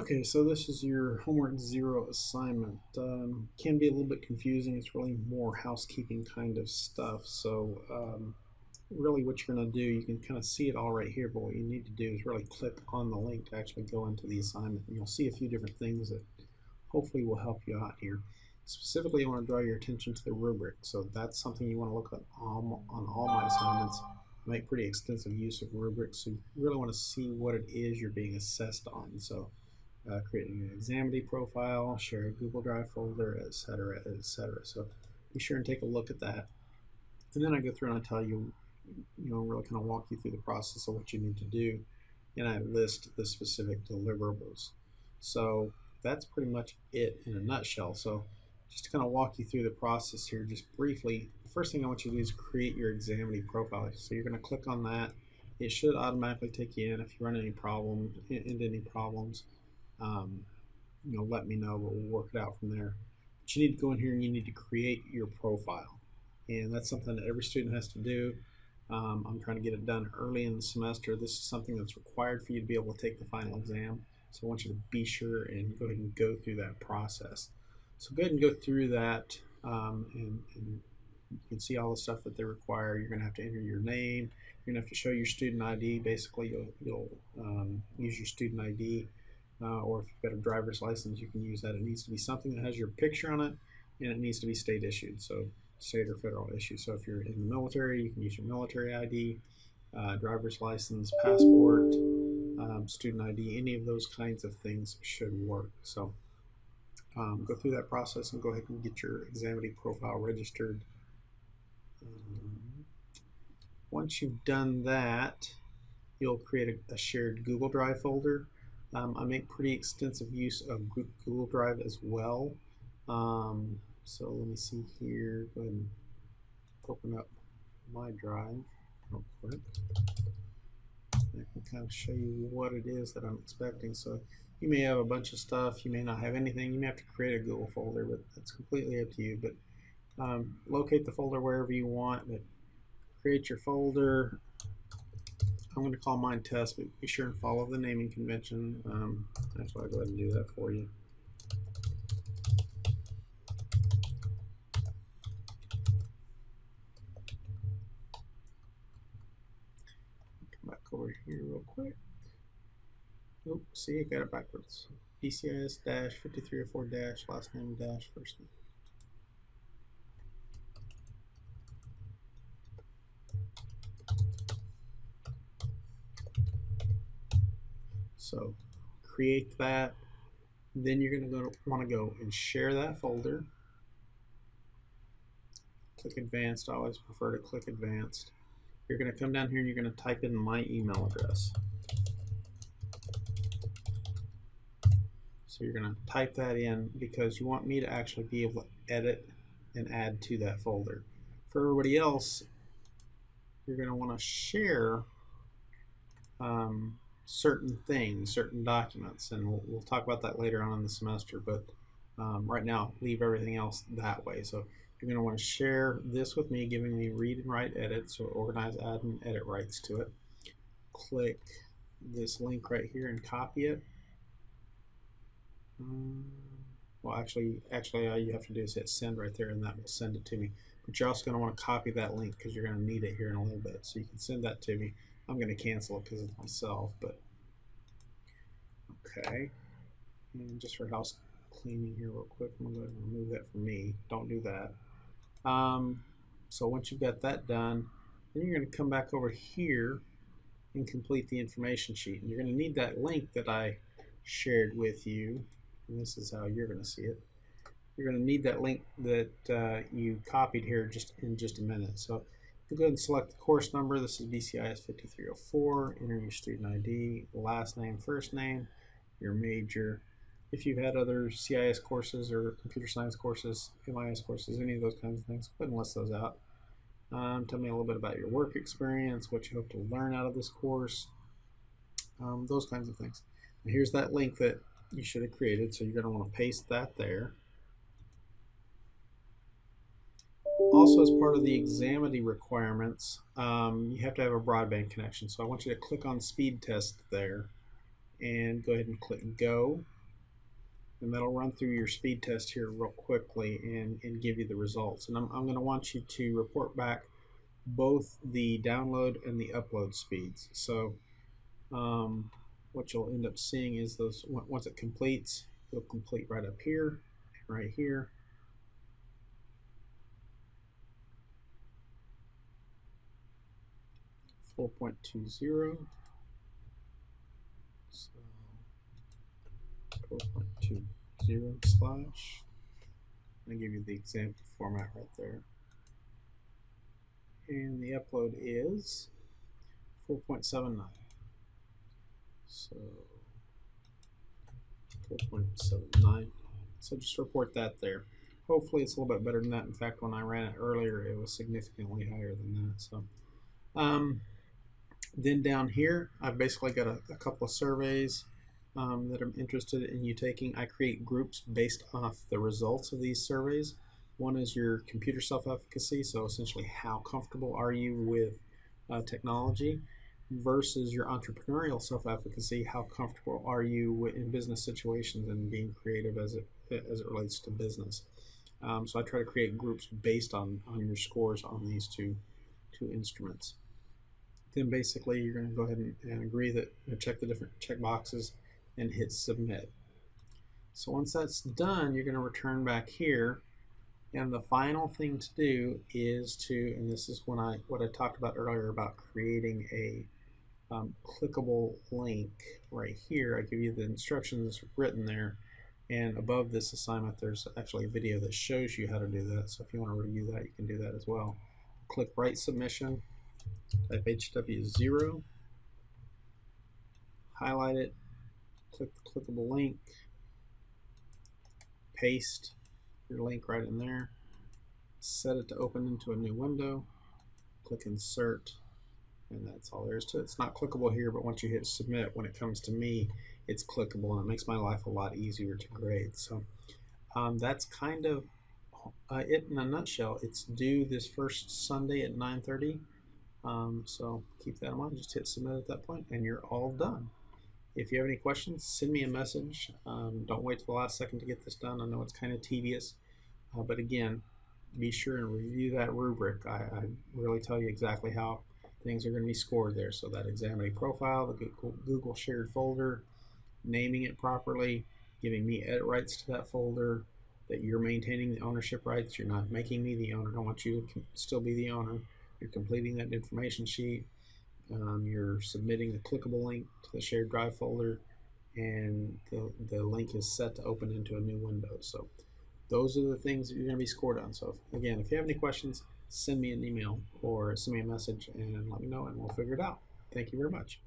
Okay, so this is your homework 0 assignment. Can be a little bit confusing. It's really more housekeeping kind of stuff. So really what you're going to do, you can kind of see it all right here, but what you need to do is really click on the link to actually go into the assignment. And you'll see a few different things that hopefully will help you out here. Specifically, I want to draw your attention to the rubric. So that's something you want to look at on all my assignments. I make pretty extensive use of rubrics, so you really want to see what it is you're being assessed on. So creating an Examlis profile, share a Google Drive folder, etc., etc. So be sure and take a look at that. And then I go through and I tell you, really kind of walk you through the process of what you need to do, and I list the specific deliverables. So that's pretty much it in a nutshell. So just to kind of walk you through the process here, just briefly, the first thing I want you to do is create your Examlis profile. So you're going to click on that. It should automatically take you in. If you run into any problems, let me know, but we'll work it out from there. But you need to go in here and you need to create your profile, and that's something that every student has to do. I'm trying to get it done early in the semester. This is something that's required for you to be able to take the final exam, so I want you to be sure and go ahead and go through that process. So go ahead and go through that, and you can see all the stuff that they require. You're going to have to enter your name. You're going to have to show your student ID. Basically, you'll use your student ID. Or if you've got a driver's license, you can use that. It needs to be something that has your picture on it, and it needs to be state issued, so state or federal issue. So if you're in the military, you can use your military ID, driver's license, passport, student ID, any of those kinds of things should work. So go through that process and go ahead and get your Examlis profile registered. Once you've done that, you'll create a shared Google Drive folder. I make pretty extensive use of Google Drive as well. So let me see here. Go ahead and open up my drive real quick. I can kind of show you what it is that I'm expecting. So you may have a bunch of stuff. You may not have anything. You may have to create a Google folder, but that's completely up to you. But locate the folder wherever you want. But create your folder. I'm going to call mine test, but be sure and follow the naming convention. Actually, I'll go ahead and do that for you. Come back over here real quick. Oops, see, I got it backwards. Bcis dash 5304 dash last name dash first name. So create that. Then you're going to want to go and share that folder. Click advanced. I always prefer to click advanced. You're going to come down here and you're going to type in my email address. So you're going to type that in because you want me to actually be able to edit and add to that folder. For everybody else, you're going to want to share certain things, certain documents, and we'll talk about that later on in the semester, but right now leave everything else that way. So you're going to want to share this with me, giving me read and write edit, so organize, add, and edit rights to it. Click this link right here and copy it. Well, actually all you have to do is hit send right there, and that will send it to me. But you're also going to want to copy that link because you're going to need it here in a little bit. So you can send that to me. I'm going to cancel it because it's myself, but okay. And just for house cleaning here real quick, I'm going to go ahead and remove that from me. Don't do that. So once you've got that done, then you're going to come back over here and complete the information sheet. And you're going to need that link that I shared with you. And this is how you're going to see it. You're going to need that link that you copied here in just a minute. So go ahead and select the course number. This is Bcis 5304. Enter your student ID, last name, first name, your major. If you've had other CIS courses or computer science courses, MIS courses, any of those kinds of things, go ahead and list those out. Tell me a little bit about your work experience, what you hope to learn out of this course, those kinds of things. And here's that link that you should have created, so you're going to want to paste that there. Also, as part of the Examlis requirements, you have to have a broadband connection. So I want you to click on speed test there and go ahead and click go. and that'll run through your speed test here real quickly and give you the results. And I'm going to want you to report back both the download and the upload speeds. So what you'll end up seeing is those, once it completes, it'll complete right up here and right here. .20. So 4.20 slash. I give you the example format right there. And the upload is 4.79. So 4.79. So just report that there. Hopefully it's a little bit better than that. In fact, when I ran it earlier, it was significantly higher than that. So then down here, I've basically got a couple of surveys that I'm interested in you taking. I create groups based off the results of these surveys. One is your computer self-efficacy, so essentially how comfortable are you with technology, versus your entrepreneurial self-efficacy, how comfortable are you in business situations and being creative as it relates to business. So I try to create groups based on your scores on these two instruments. Then basically you're going to go ahead and agree that, check the different check boxes and hit submit. So once that's done, you're going to return back here, and the final thing to do is to, and this is what I talked about earlier about creating a clickable link right here. I give you the instructions written there, and above this assignment there's actually a video that shows you how to do that, so if you want to review that, you can do that as well. Click write submission, type HW0, highlight it, click the clickable link, paste your link right in there, set it to open into a new window, click insert, and that's all there is to it. It's not clickable here, but once you hit submit, when it comes to me, it's clickable, and it makes my life a lot easier to grade. So that's kind of it in a nutshell. It's due this first Sunday at 9:30. So keep that in mind. Just hit submit at that point, and you're all done. If you have any questions, send me a message. Don't wait till the last second to get this done. I know it's kind of tedious, but again, be sure and review that rubric. I really tell you exactly how things are going to be scored there. So that Examlis Profile, the Google shared folder, naming it properly, giving me edit rights to that folder, that you're maintaining the ownership rights. You're not making me the owner. I want you to still be the owner. You're completing that information sheet. You're submitting a clickable link to the shared drive folder, and the link is set to open into a new window. So those are the things that you're going to be scored on. So again, if you have any questions, send me an email or send me a message and let me know, and we'll figure it out. Thank you very much.